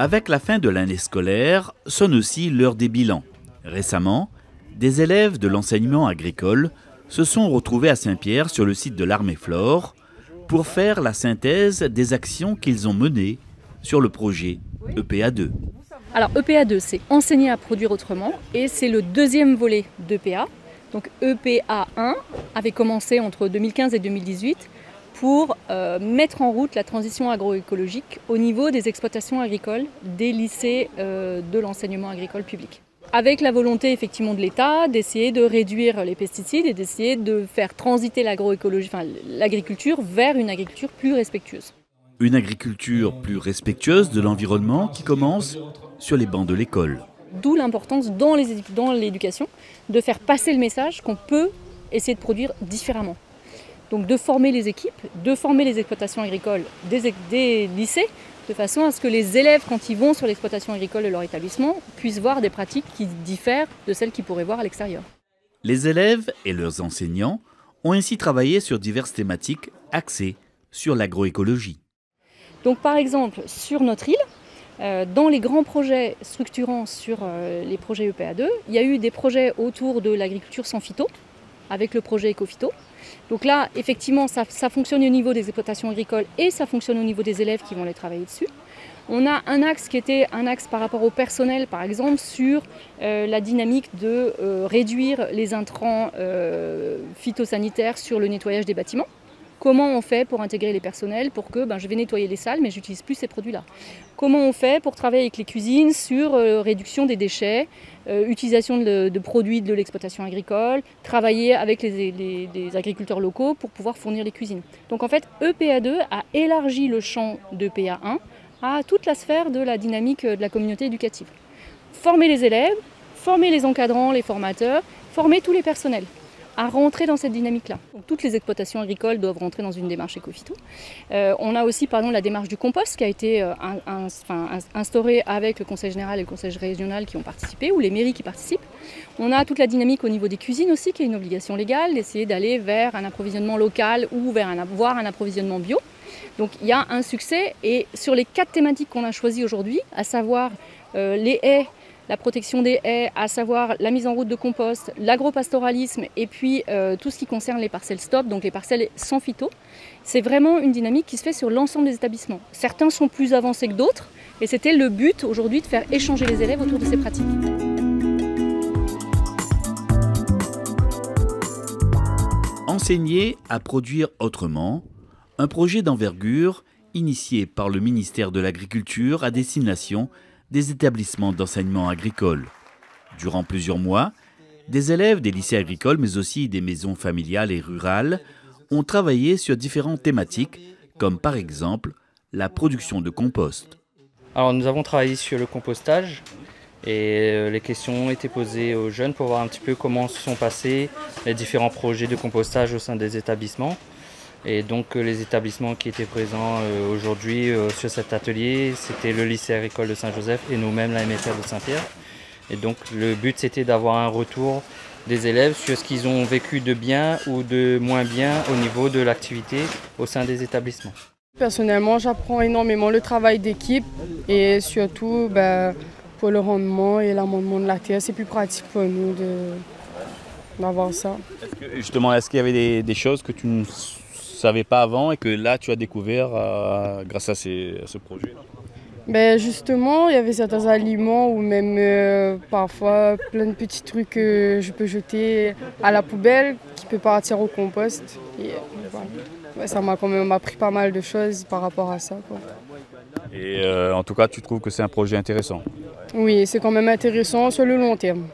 Avec la fin de l'année scolaire, sonne aussi l'heure des bilans. Récemment, des élèves de l'enseignement agricole se sont retrouvés à Saint-Pierre sur le site de l'Armée Flore pour faire la synthèse des actions qu'ils ont menées sur le projet EPA2. Alors EPA2, c'est enseigner à produire autrement et c'est le deuxième volet d'EPA. Donc EPA1 avait commencé entre 2015 et 2018 pour mettre en route la transition agroécologique au niveau des exploitations agricoles des lycées de l'enseignement agricole public. Avec la volonté effectivement de l'État d'essayer de réduire les pesticides et d'essayer de faire transiter l'agriculture vers une agriculture plus respectueuse. Une agriculture plus respectueuse de l'environnement qui commence sur les bancs de l'école. D'où l'importance dans l'éducation de faire passer le message qu'on peut essayer de produire différemment. Donc de former les équipes, de former les exploitations agricoles des lycées, de façon à ce que les élèves, quand ils vont sur l'exploitation agricole de leur établissement, puissent voir des pratiques qui diffèrent de celles qu'ils pourraient voir à l'extérieur. Les élèves et leurs enseignants ont ainsi travaillé sur diverses thématiques axées sur l'agroécologie. Donc par exemple, sur notre île, dans les grands projets structurants sur les projets EPA2, il y a eu des projets autour de l'agriculture sans phyto, avec le projet Ecophyto. Donc là, effectivement, ça fonctionne au niveau des exploitations agricoles et ça fonctionne au niveau des élèves qui vont les travailler dessus. On a un axe qui était un axe par rapport au personnel, par exemple, sur la dynamique de réduire les intrants phytosanitaires sur le nettoyage des bâtiments. Comment on fait pour intégrer les personnels pour que je vais nettoyer les salles mais j'utilise plus ces produits-là. Comment on fait pour travailler avec les cuisines sur réduction des déchets, utilisation de produits de l'exploitation agricole, travailler avec les agriculteurs locaux pour pouvoir fournir les cuisines. Donc en fait, EPA2 a élargi le champ d'EPA1 à toute la sphère de la dynamique de la communauté éducative. Former les élèves, former les encadrants, les formateurs, former tous les personnels à rentrer dans cette dynamique-là. Toutes les exploitations agricoles doivent rentrer dans une démarche éco-phyto. On a aussi pardon, la démarche du compost qui a été instaurée avec le Conseil général et le Conseil régional qui ont participé, ou les mairies qui participent. On a toute la dynamique au niveau des cuisines aussi, qui est une obligation légale, d'essayer d'aller vers un approvisionnement local ou voire un approvisionnement bio. Donc il y a un succès, et sur les 4 thématiques qu'on a choisies aujourd'hui, à savoir les haies, la protection des haies, à savoir la mise en route de compost, l'agropastoralisme et puis tout ce qui concerne les parcelles stop, donc les parcelles sans phyto. C'est vraiment une dynamique qui se fait sur l'ensemble des établissements. Certains sont plus avancés que d'autres et c'était le but aujourd'hui de faire échanger les élèves autour de ces pratiques. Enseigner à produire autrement, un projet d'envergure initié par le ministère de l'Agriculture à destination des établissements d'enseignement agricole. Durant plusieurs mois, des élèves des lycées agricoles, mais aussi des maisons familiales et rurales, ont travaillé sur différentes thématiques, comme par exemple la production de compost. Alors nous avons travaillé sur le compostage et les questions ont été posées aux jeunes pour voir un petit peu comment se sont passés les différents projets de compostage au sein des établissements. Et donc les établissements qui étaient présents aujourd'hui sur cet atelier, c'était le lycée agricole de Saint-Joseph et nous-mêmes la MFR de Saint-Pierre. Et donc le but c'était d'avoir un retour des élèves sur ce qu'ils ont vécu de bien ou de moins bien au niveau de l'activité au sein des établissements. Personnellement, j'apprends énormément le travail d'équipe et surtout pour le rendement et l'amendement de la terre, c'est plus pratique pour nous d'avoir ça. Est-ce qu'il y avait des choses que tu ne savais pas avant et que là tu as découvert grâce à ce projet? Justement, il y avait certains aliments ou même parfois plein de petits trucs que je peux jeter à la poubelle qui peut partir au compost. Et, voilà. Ça m'a quand même appris pas mal de choses par rapport à ça, quoi. Et en tout cas, tu trouves que c'est un projet intéressant? Oui, c'est quand même intéressant sur le long terme.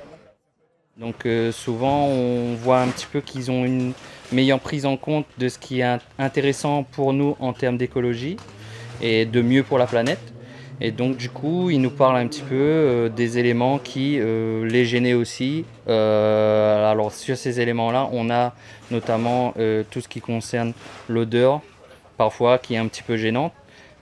Donc souvent on voit un petit peu qu'ils ont une meilleure prise en compte de ce qui est intéressant pour nous en termes d'écologie et de mieux pour la planète. Et donc du coup ils nous parlent un petit peu des éléments qui les gênaient aussi. Alors sur ces éléments-là on a notamment tout ce qui concerne l'odeur parfois qui est un petit peu gênante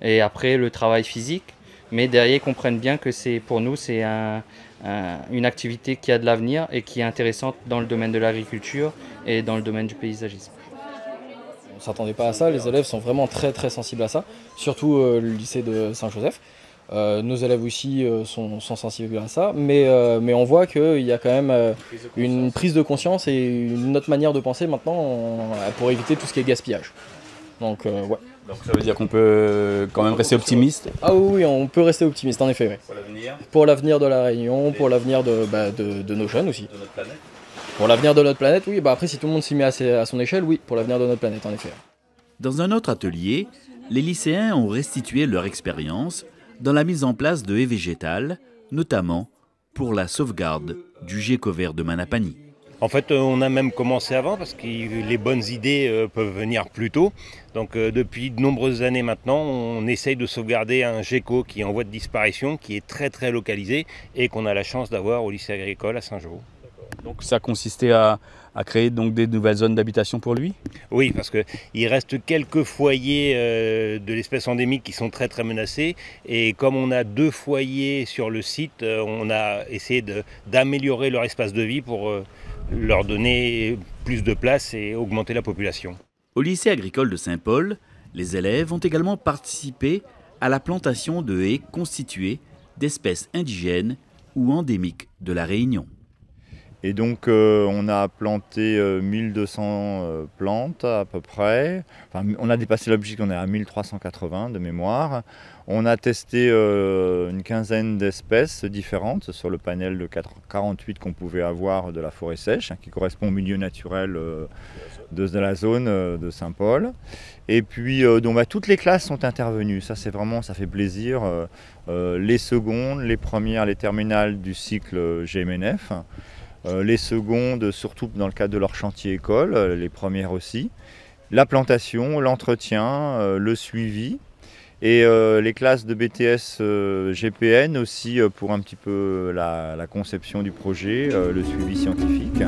et après le travail physique. Mais derrière, ils comprennent bien que pour nous, c'est une activité qui a de l'avenir et qui est intéressante dans le domaine de l'agriculture et dans le domaine du paysagisme. On ne s'attendait pas à ça, les élèves sont vraiment très sensibles à ça, surtout le lycée de Saint-Joseph. Nos élèves aussi sont sensibles à ça, mais on voit qu'il y a quand même une prise de conscience et une autre manière de penser maintenant pour éviter tout ce qui est gaspillage. Donc, ouais. Donc ça veut dire qu'on peut quand même rester optimiste? Ah oui, on peut rester optimiste, en effet. Ouais. Pour l'avenir? Pour l'avenir de la Réunion, pour l'avenir de nos jeunes aussi. De notre planète? Pour l'avenir de notre planète, oui. Après, si tout le monde s'y met à son échelle, oui, pour l'avenir de notre planète, en effet. Dans un autre atelier, les lycéens ont restitué leur expérience dans la mise en place de haies végétales, notamment pour la sauvegarde du gecko vert de Manapani. En fait, on a même commencé avant parce que les bonnes idées peuvent venir plus tôt. Donc depuis de nombreuses années maintenant, on essaye de sauvegarder un gecko qui est en voie de disparition, qui est très très localisé et qu'on a la chance d'avoir au lycée agricole à Saint-Jean. Donc ça consistait à créer donc des nouvelles zones d'habitation pour lui? Oui, parce qu'il reste quelques foyers de l'espèce endémique qui sont très très menacés. Et comme on a 2 foyers sur le site, on a essayé d'améliorer leur espace de vie pour leur donner plus de place et augmenter la population. Au lycée agricole de Saint-Paul, les élèves ont également participé à la plantation de haies constituées d'espèces indigènes ou endémiques de la Réunion. Et donc on a planté 1200 plantes à peu près. Enfin, on a dépassé l'objectif, on est à 1380 de mémoire. On a testé une quinzaine d'espèces différentes sur le panel de 48 qu'on pouvait avoir de la forêt sèche, qui correspond au milieu naturel de la zone de Saint-Paul. Et puis donc, toutes les classes sont intervenues, ça fait plaisir. Les secondes, les premières, les terminales du cycle GMNF. Les secondes, surtout dans le cadre de leur chantier école, les premières aussi. La plantation, l'entretien, le suivi. Et les classes de BTS GPN aussi pour un petit peu la conception du projet, le suivi scientifique.